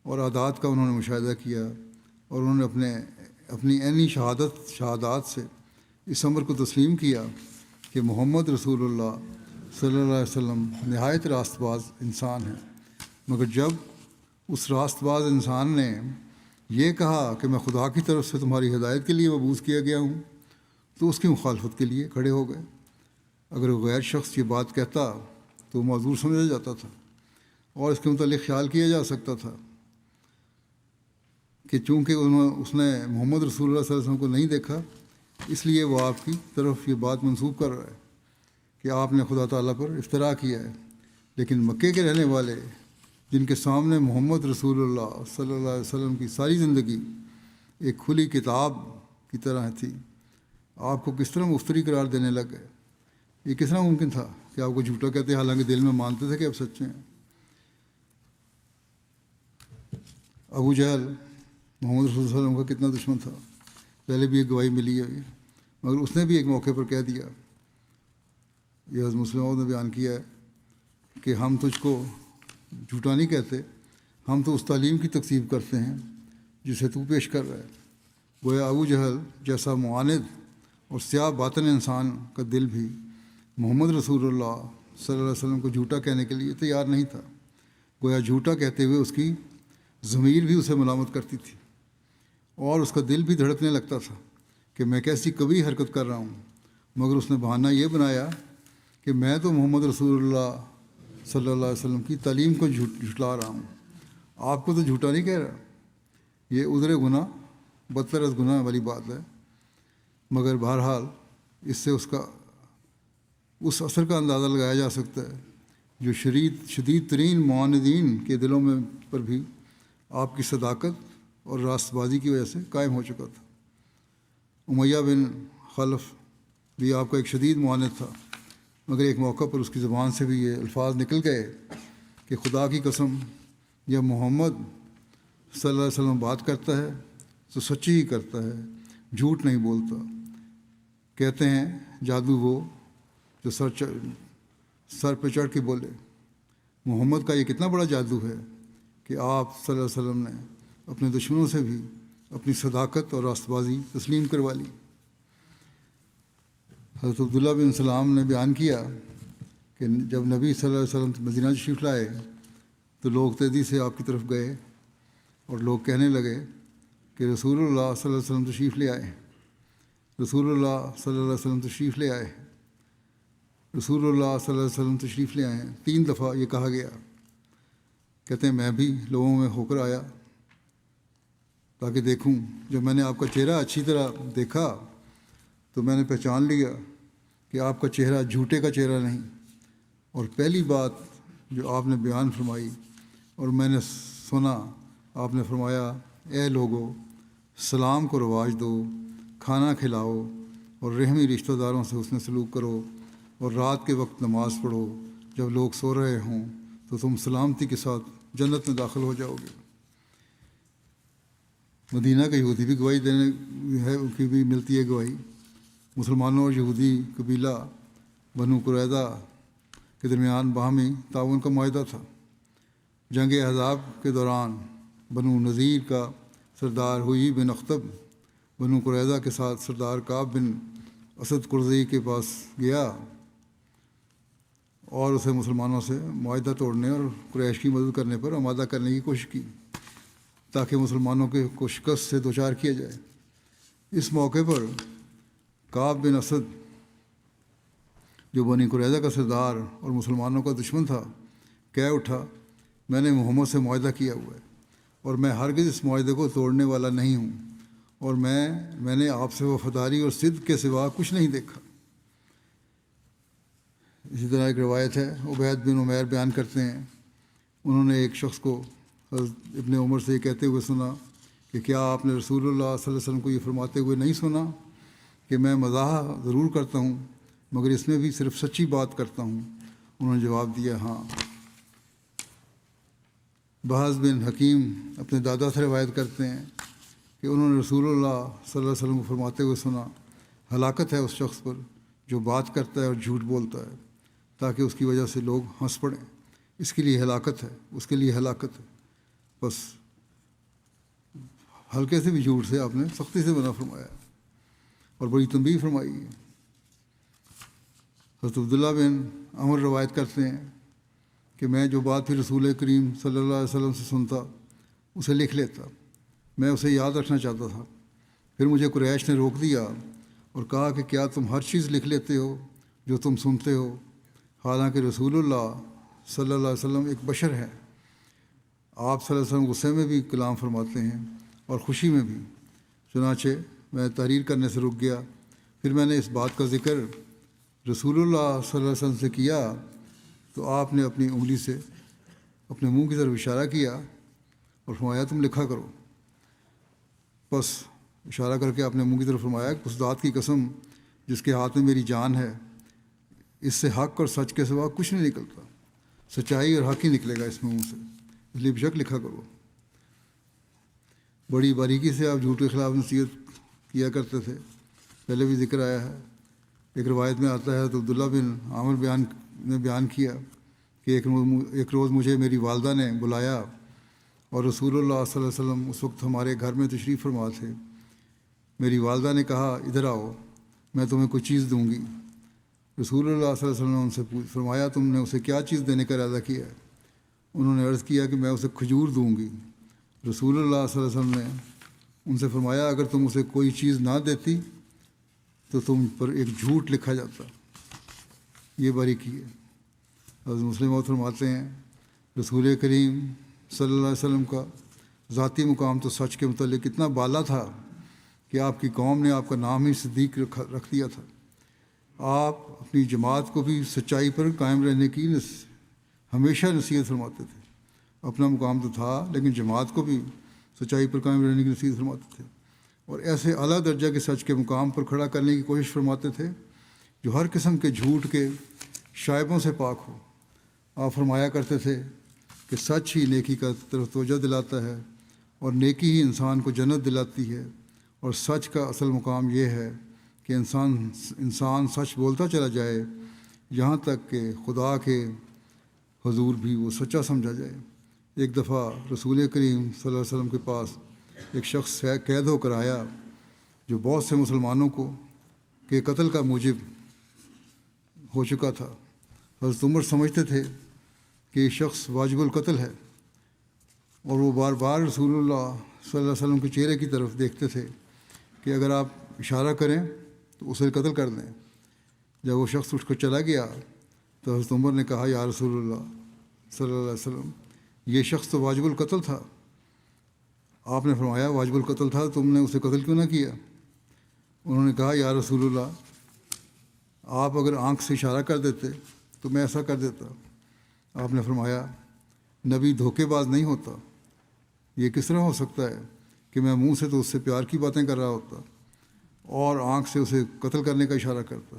اور عادات کا انہوں نے مشاہدہ کیا، اور انہوں نے اپنی عینی شہادات سے اس امر کو تسلیم کیا کہ محمد رسول اللہ صلی اللہ علیہ وسلم نہایت راست باز انسان ہیں۔ مگر جب اس راست باز انسان نے یہ کہا کہ میں خدا کی طرف سے تمہاری ہدایت کے لیے مبعوث کیا گیا ہوں، تو اس کی مخالفت کے لیے کھڑے ہو گئے۔ اگر غیر شخص یہ بات کہتا تو معذور سمجھا جاتا تھا، اور اس کے متعلق خیال کیا جا سکتا تھا کہ چونکہ اس نے محمد رسول اللہ صلی اللہ علیہ وسلم کو نہیں دیکھا، اس لیے وہ آپ کی طرف یہ بات منسوب کر رہا ہے کہ آپ نے خدا تعالیٰ پر افتراء کیا ہے۔ لیکن مکے کے رہنے والے جن کے سامنے محمد رسول اللہ صلی اللہ علیہ وسلم کی ساری زندگی ایک کھلی کتاب کی طرح تھی، آپ کو کس طرح مفتری قرار دینے لگ گئے؟ یہ کس طرح ممکن تھا کہ آپ کو جھوٹا کہتے، حالانکہ دل میں مانتے تھے کہ آپ سچے ہیں؟ ابو جہل محمد رسول اللہ صلی اللہ علیہ وسلم کا کتنا دشمن تھا، پہلے بھی ایک گواہی ملی ہے، مگر اس نے بھی ایک موقع پر کہہ دیا، یہ حضرت مسلم نے بیان کیا ہے کہ ہم تجھ کو جھوٹا نہیں کہتے، ہم تو اس تعلیم کی تکذیب کرتے ہیں جسے تو پیش کر رہا ہے۔ گویا ابو جہل جیسا معاند اور سیاہ باطن انسان کا دل بھی محمد رسول اللہ صلی اللہ علیہ وسلم کو جھوٹا کہنے کے لیے تیار نہیں تھا۔ گویا جھوٹا کہتے ہوئے اس کی ضمیر بھی اسے ملامت کرتی تھی، اور اس کا دل بھی دھڑکنے لگتا تھا کہ میں کیسی کبھی حرکت کر رہا ہوں، مگر اس نے بہانہ یہ بنایا کہ میں تو محمد رسول اللہ صلی اللہ علیہ وسلم کی تعلیم کو جھٹلا رہا ہوں، آپ کو تو جھوٹا نہیں کہہ رہا۔ یہ عذر گناہ بدتر از گناہ والی بات ہے، مگر بہرحال اس سے اس اثر کا اندازہ لگایا جا سکتا ہے جو شدید ترین معاندین کے دلوں میں پر بھی آپ کی صداقت اور راست بازی کی وجہ سے قائم ہو چکا تھا۔ امیہ بن خلف بھی آپ کا ایک شدید معاند تھا، مگر ایک موقع پر اس کی زبان سے بھی یہ الفاظ نکل گئے کہ خدا کی قسم جب محمد صلی اللہ علیہ وسلم بات کرتا ہے تو سچی ہی کرتا ہے، جھوٹ نہیں بولتا۔ کہتے ہیں جادو وہ جو سر پہ چڑھ کے بولے۔ محمد کا یہ کتنا بڑا جادو ہے کہ آپ صلی اللہ علیہ وسلم نے اپنے دشمنوں سے بھی اپنی صداقت اور راست بازی تسلیم کروا لی۔ حضرت عبداللہ بن سلام نے بیان کیا کہ جب نبی صلی اللہ علیہ وسلم مدینہ تشریف لائے تو لوگ تیزی سے آپ کی طرف گئے اور لوگ کہنے لگے کہ رسول اللہ صلی اللہ علیہ وسلم تشریف لے آئے، رسول اللہ صلی اللہ علیہ وسلم تشریف لے آئے، رسول اللہ صلی اللہ علیہ وسلم تشریف لے آئے ہیں۔ 3 دفعہ یہ کہا گیا۔ کہتے ہیں میں بھی لوگوں میں ہو کر آیا تاکہ دیکھوں۔ جب میں نے آپ کا چہرہ اچھی طرح دیکھا تو میں نے پہچان لیا کہ آپ کا چہرہ جھوٹے کا چہرہ نہیں، اور پہلی بات جو آپ نے بیان فرمائی اور میں نے سنا، آپ نے فرمایا اے لوگو سلام کو رواج دو، کھانا کھلاؤ اور رحمی رشتہ داروں سے حسن سلوک کرو، اور رات کے وقت نماز پڑھو، جب لوگ سو رہے ہوں تو تم سلامتی کے ساتھ جنت میں داخل ہو جاؤ گے۔ مدینہ کا یہودی بھی گواہی دینے ہے، ان کی بھی ملتی ہے گواہی۔ مسلمانوں اور یہودی قبیلہ بنو قریظہ کے درمیان باہمی تعاون کا معاہدہ تھا۔ جنگ احزاب کے دوران بنو نذیر کا سردار ہوئی بن اخطب بنو قریظہ کے ساتھ سردار کعب بن اسد قرظی کے پاس گیا اور اسے مسلمانوں سے معاہدہ توڑنے اور قریش کی مدد کرنے پر آمادہ کرنے کی کوشش کی تاکہ مسلمانوں کے کو شکست سے دوچار کیا جائے۔ اس موقع پر کعب بن اسد جو بنی قریظہ کا سردار اور مسلمانوں کا دشمن تھا کہہ اٹھا میں نے محمد سے معاہدہ کیا ہوا ہے اور میں ہرگز اس معاہدے کو توڑنے والا نہیں ہوں، اور میں نے آپ سے وفاداری اور صدق کے سوا کچھ نہیں دیکھا۔ اسی طرح ایک روایت ہے، عبید بن عمیر بیان کرتے ہیں، انہوں نے ایک شخص کو حضرت ابن عمر سے یہ کہتے ہوئے سنا کہ کیا آپ نے رسول اللہ صلی اللہ علیہ وسلم کو یہ فرماتے ہوئے نہیں سنا کہ میں مزاح ضرور کرتا ہوں مگر اس میں بھی صرف سچی بات کرتا ہوں؟ انہوں نے جواب دیا ہاں۔ بحث بن حکیم اپنے دادا سے روایت کرتے ہیں کہ انہوں نے رسول اللہ صلی اللہ علیہ وسلم کو فرماتے ہوئے سنا، ہلاکت ہے اس شخص پر جو بات کرتا ہے اور جھوٹ بولتا ہے تاکہ اس کی وجہ سے لوگ ہنس پڑیں، اس کے لیے ہلاکت ہے، اس کے لیے ہلاکت ہے۔ بس ہلکے سے بھی جھوٹ سے آپ نے سختی سے منع فرمایا اور بڑی تنبیہ فرمائی ہے۔ حضرت عبداللہ بن عمر روایت کرتے ہیں کہ میں جو بات پھر رسول کریم صلی اللہ علیہ وسلم سے سنتا اسے لکھ لیتا، میں اسے یاد رکھنا چاہتا تھا۔ پھر مجھے قریش نے روک دیا اور کہا کہ کیا تم ہر چیز لکھ لیتے ہو جو تم سنتے ہو، حالانکہ رسول اللہ صلی اللہ علیہ وسلم ایک بشر ہے۔ آپ صلی اللہ علیہ وسلم غصے میں بھی کلام فرماتے ہیں اور خوشی میں بھی۔ چنانچہ میں تحریر کرنے سے رک گیا، پھر میں نے اس بات کا ذکر رسول اللہ صلی اللہ علیہ وسلم سے کیا تو آپ نے اپنی انگلی سے اپنے منہ کی طرف اشارہ کیا اور فرمایا تم لکھا کرو۔ بس اشارہ کر کے اپنے منہ کی طرف فرمایا کہ اس ذات کی قسم جس کے ہاتھ میں میری جان ہے، اس سے حق اور سچ کے سوا کچھ نہیں نکلتا، سچائی اور حق ہی نکلے گا اس منہ سے، اس لیے بے شک لکھا کرو۔ بڑی باریکی سے آپ جھوٹ کے خلاف نصیحت کیا کرتے تھے، پہلے بھی ذکر آیا ہے۔ ایک روایت میں آتا ہے تو عبداللہ بن عامر نے بیان کیا کہ ایک روز مجھے میری والدہ نے بلایا اور رسول اللہ صلی اللہ علیہ وسلم اس وقت ہمارے گھر میں تشریف فرما تھے۔ میری والدہ نے کہا ادھر آؤ، میں تمہیں کوئی چیز دوں گی۔ رسول اللہ صلی اللہ علیہ وسلم نے ان سے فرمایا تم نے اسے کیا چیز دینے کا ارادہ کیا ہے؟ انہوں نے عرض کیا کہ میں اسے کھجور دوں گی۔ رسول اللہ صلی اللہ علیہ وسلم نے ان سے فرمایا اگر تم اسے کوئی چیز نہ دیتی تو تم پر ایک جھوٹ لکھا جاتا۔ یہ باریکی ہے۔ حضرت مسلم اور فرماتے ہیں رسول کریم صلی اللہ علیہ وسلم کا ذاتی مقام تو سچ کے متعلق اتنا بالا تھا کہ آپ کی قوم نے آپ کا نام ہی صدیق رکھ دیا تھا۔ آپ اپنی جماعت کو بھی سچائی پر قائم رہنے کی ہمیشہ نصیحت فرماتے تھے۔ اپنا مقام تو تھا لیکن جماعت کو بھی سچائی پر قائم رہنے کی نصیحت فرماتے تھے اور ایسے اعلیٰ درجہ کے سچ کے مقام پر کھڑا کرنے کی کوشش فرماتے تھے جو ہر قسم کے جھوٹ کے شائبوں سے پاک ہو۔ آپ فرمایا کرتے تھے کہ سچ ہی نیکی کا طرف توجہ دلاتا ہے اور نیکی ہی انسان کو جنت دلاتی ہے، اور سچ کا اصل مقام یہ ہے کہ انسان سچ بولتا چلا جائے یہاں تک کہ خدا کے حضور بھی وہ سچا سمجھا جائے۔ ایک دفعہ رسول کریم صلی اللہ علیہ وسلم کے پاس ایک شخص قید ہو کر آیا جو بہت سے مسلمانوں کے قتل کا موجب ہو چکا تھا۔ حضرت عمر سمجھتے تھے کہ یہ شخص واجب القتل ہے اور وہ بار بار رسول اللہ صلی اللہ علیہ وسلم کے چہرے کی طرف دیکھتے تھے کہ اگر آپ اشارہ کریں تو اسے قتل کر دیں۔ جب وہ شخص اٹھ کر چلا گیا تو حضرت عمر نے کہا یا رسول اللہ صلی اللہ علیہ وسلم یہ شخص تو واجب القتل تھا۔ آپ نے فرمایا واجب القتل تھا، تم نے اسے قتل کیوں نہ کیا؟ انہوں نے کہا یا رسول اللہ آپ اگر آنکھ سے اشارہ کر دیتے تو میں ایسا کر دیتا۔ آپ نے فرمایا نبی دھوکے باز نہیں ہوتا، یہ کس طرح ہو سکتا ہے کہ میں منہ سے تو اس سے پیار کی باتیں کر رہا ہوتا اور آنکھ سے اسے قتل کرنے کا اشارہ کرتا؟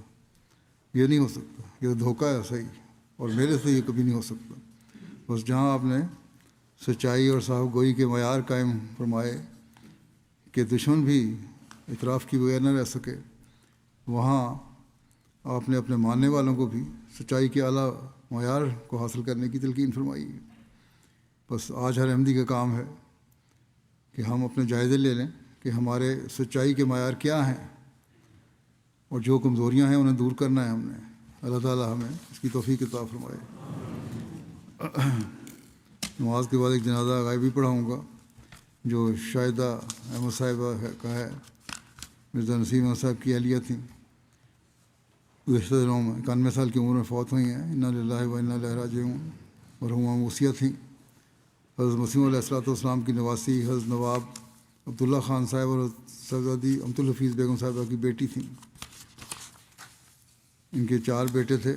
یہ نہیں ہو سکتا، یہ دھوکہ ہے صحیح، اور میرے سے یہ کبھی نہیں ہو سکتا۔ بس جہاں آپ نے سچائی اور صاحب گوئی کے معیار قائم فرمائے کہ دشمن بھی اعتراف کی بغیر نہ رہ سکے، وہاں آپ نے اپنے ماننے والوں کو بھی سچائی کے اعلیٰ معیار کو حاصل کرنے کی تلقین فرمائی۔ بس آج ہر احمدی کا کام ہے کہ ہم اپنے جائزے لے لیں کہ ہمارے سچائی کے معیار کیا ہیں اور جو کمزوریاں ہیں انہیں دور کرنا ہے ہم نے۔ اللہ تعالیٰ ہمیں اس کی توفیق عطا فرمائے۔ نماز کے بعد ایک جنازہ غائبی پڑھاؤں گا جو شاہدہ احمد صاحبہ کا ہے۔ مرزا نسیم احمد صاحب کی اہلیہ تھیں، گزشتہ دنوں میں 91 سال کی عمر میں فوت ہوئی ہیں۔ انا للہ و انا الیہ راجعون۔ مرحومہ موسیہ تھیں، حضرت مسیم علیہ السلام کی نواسی حضرت نواب عبداللہ خان صاحب اور صاحبزادی امت الحفیظ بیگم صاحبہ کی بیٹی تھیں۔ ان کے 4 بیٹے تھے،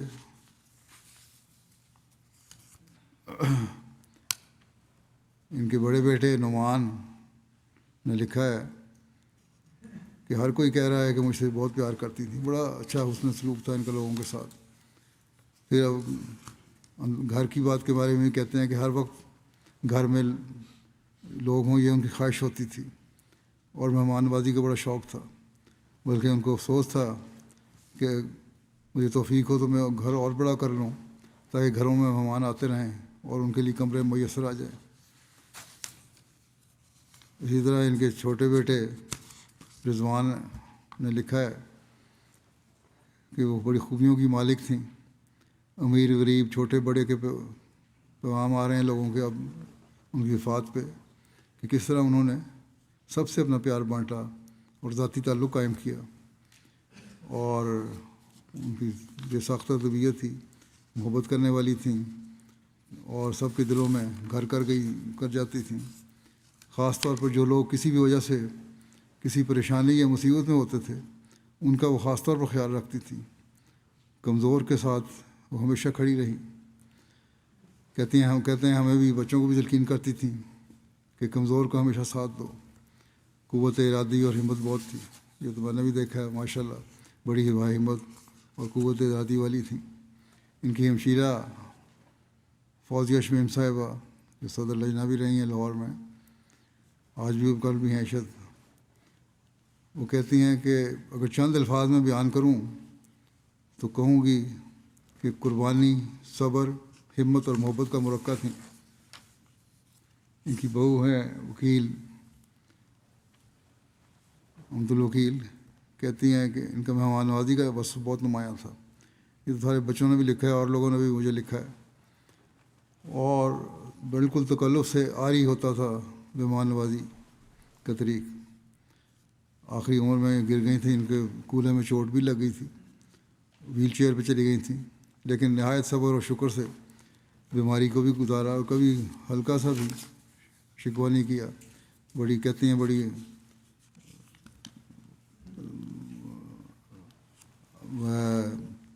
ان کے بڑے بیٹے نعمان نے لکھا ہے کہ ہر کوئی کہہ رہا ہے کہ مجھ سے بہت پیار کرتی تھی، بڑا اچھا حسن سلوک تھا ان کا لوگوں کے ساتھ۔ پھر اب گھر کی بات کے بارے میں کہتے ہیں کہ ہر وقت گھر میں لوگ ہوں یہ ان کی خواہش ہوتی تھی، اور مہمان نوازی کا بڑا شوق تھا، بلکہ ان کو افسوس تھا کہ مجھے توفیق ہو تو میں گھر اور بڑا کر لوں تاکہ گھروں میں مہمان آتے رہیں اور ان کے لیے کمرے میسر آ جائیں۔ اسی طرح ان کے چھوٹے بیٹے رضوان نے لکھا ہے کہ وہ بڑی خوبیوں کی مالک تھیں، امیر غریب چھوٹے بڑے کے پیغام آ رہے ہیں لوگوں کے اب ان کی وفات پہ، کہ کس طرح انہوں نے سب سے اپنا پیار بانٹا اور ذاتی تعلق قائم کیا، اور ان کی بے ساختہ طبیعت تھی، محبت کرنے والی تھیں اور سب کے دلوں میں گھر کر جاتی تھیں۔ خاص طور پر جو لوگ کسی بھی وجہ سے کسی پریشانی یا مصیبت میں ہوتے تھے ان کا وہ خاص طور پر خیال رکھتی تھیں۔ کمزور کے ساتھ وہ ہمیشہ کھڑی رہی۔ کہتے ہیں ہمیں بھی، بچوں کو بھی تلقین کرتی تھیں کہ کمزور کا ہمیشہ ساتھ دو۔ قوت ارادی اور ہمت بہت تھی، یہ تو میں نے بھی دیکھا ہے، ماشاءاللہ بڑی ہمت اور قوت ارادی والی تھیں۔ ان کی ہمشیرہ فوزیہ شمیم صاحبہ جو صدر لجنہ بھی رہی ہیں لاہور میں، آج بھی کل بھی ہیں شاید، وہ کہتی ہیں کہ اگر چند الفاظ میں بیان کروں تو کہوں گی کہ قربانی، صبر، ہمت اور محبت کا مرکب تھیں۔ ان کی بہو ہیں وکیل عبد الوکیل، کہتی ہیں کہ ان کا مہمان نوازی کا بس بہت نمایاں تھا۔ یہ تو سارے بچوں نے بھی لکھا ہے اور لوگوں نے بھی مجھے لکھا ہے، اور بالکل تکلف سے آری ہوتا تھا مہمان نوازی کا طریق۔ آخری عمر میں گر گئی تھیں، ان کے کولے میں چوٹ بھی لگ گئی تھی، ویل چیئر پہ چلی گئی تھیں، لیکن نہایت صبر اور شکر سے بیماری کو بھی گزارا اور کبھی ہلکا سا بھی شکوہ نہیں کیا۔ بڑی کہتی ہیں بڑی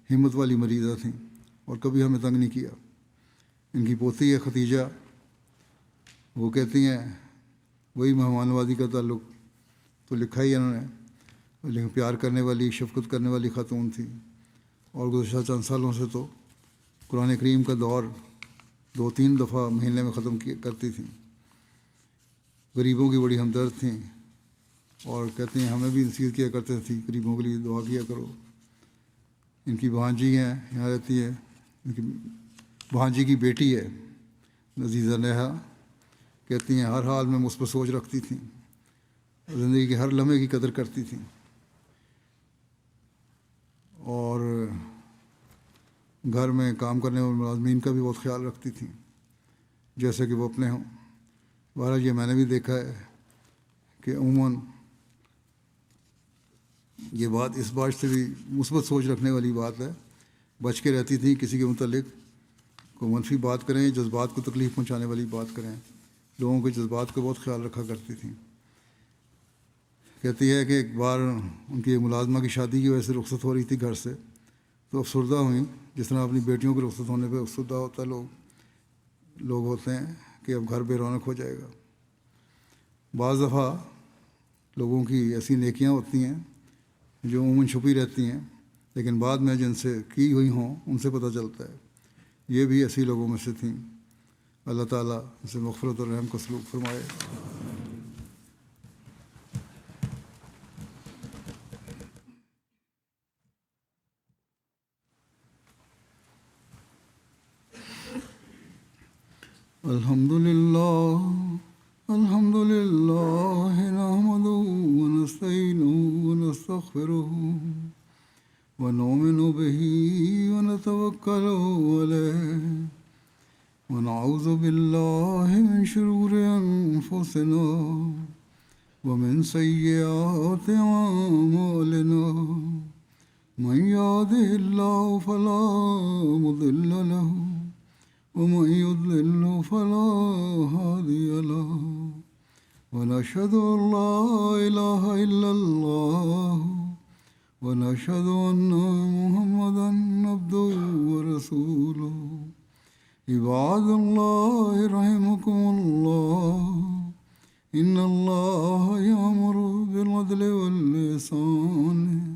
ہمت والی مریضہ تھیں اور کبھی ہمیں تنگ نہیں کیا۔ ان کی پوتی ہے ختیجہ، وہ کہتی ہیں وہی مہمان نوازی کا تعلق تو لکھا ہی ہے انہوں نے، لیکن پیار کرنے والی، شفقت کرنے والی خاتون تھی، اور گزشتہ چند سالوں سے تو قرآن کریم کا دور 2-3 دفعہ مہینے میں ختم کرتی تھیں۔ غریبوں کی بڑی ہمدرد تھیں، اور کہتے ہیں ہمیں بھی نصیحت کیا کرتے تھیں غریبوں کے لیے دعا کیا کرو۔ ان کی بھانجی ہیں، یہاں رہتی ہے، ان کی بھانجی کی بیٹی ہے عزیزہ نیہا، کہتی ہیں ہر حال میں مثبت سوچ رکھتی تھیں، زندگی کے ہر لمحے کی قدر کرتی تھیں، اور گھر میں کام کرنے والے ملازمین کا بھی بہت خیال رکھتی تھیں جیسے کہ وہ اپنے ہوں۔ بہرحال یہ میں نے بھی دیکھا ہے کہ عموماً یہ بات اس بات سے بھی مثبت سوچ رکھنے والی بات ہے، بچ کے رہتی تھی کسی کے متعلق کوئی منفی بات کریں، جذبات کو تکلیف پہنچانے والی بات کریں، لوگوں کے جذبات کا بہت خیال رکھا کرتی تھیں۔ کہتی ہے کہ ایک بار ان کی ملازمہ کی شادی کی وجہ سے رخصت ہو رہی تھی گھر سے، تو افسردہ ہوئیں، جس طرح اپنی بیٹیوں کے رخصت ہونے پہ افسردہ ہوتا لوگ ہوتے ہیں کہ اب گھر بے رونق ہو جائے گا۔ بعض دفعہ لوگوں کی ایسی نیکیاں ہوتی ہیں جو عموماً چھپی رہتی ہیں، لیکن بعد میں جن سے کی ہوئی ہوں ان سے پتہ چلتا ہے۔ یہ بھی ایسی لوگوں میں سے تھیں۔ اللہ تعالیٰ ان سے مغفرت اور رحم کا سلوک فرمائے۔ الحمد للہ نحمده ونستعینه ونستغفره ونؤمن به ونتوکل علیہ ونعوذ باللہ من شرور انفسنا ومن سیئات اعمالنا من يهده الله فلا مضل له ومن يضلل فلا هادي له ونشهد أن لا إله إلا الله ونشهد أن محمدا عبده ورسوله عباد الله رحمكم الله بالعدل والإحسان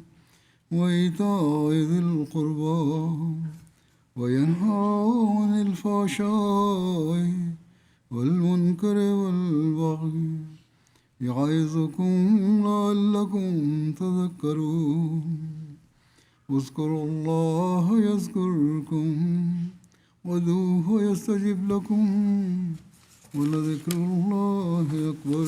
وإيتاء ذي القربى وينهى عن الفحشاء والمنكر والبغي يعظكم لعلكم تذكرون اذكروا الله يذكركم وادعوه يستجب لكم ولذكر الله أكبر.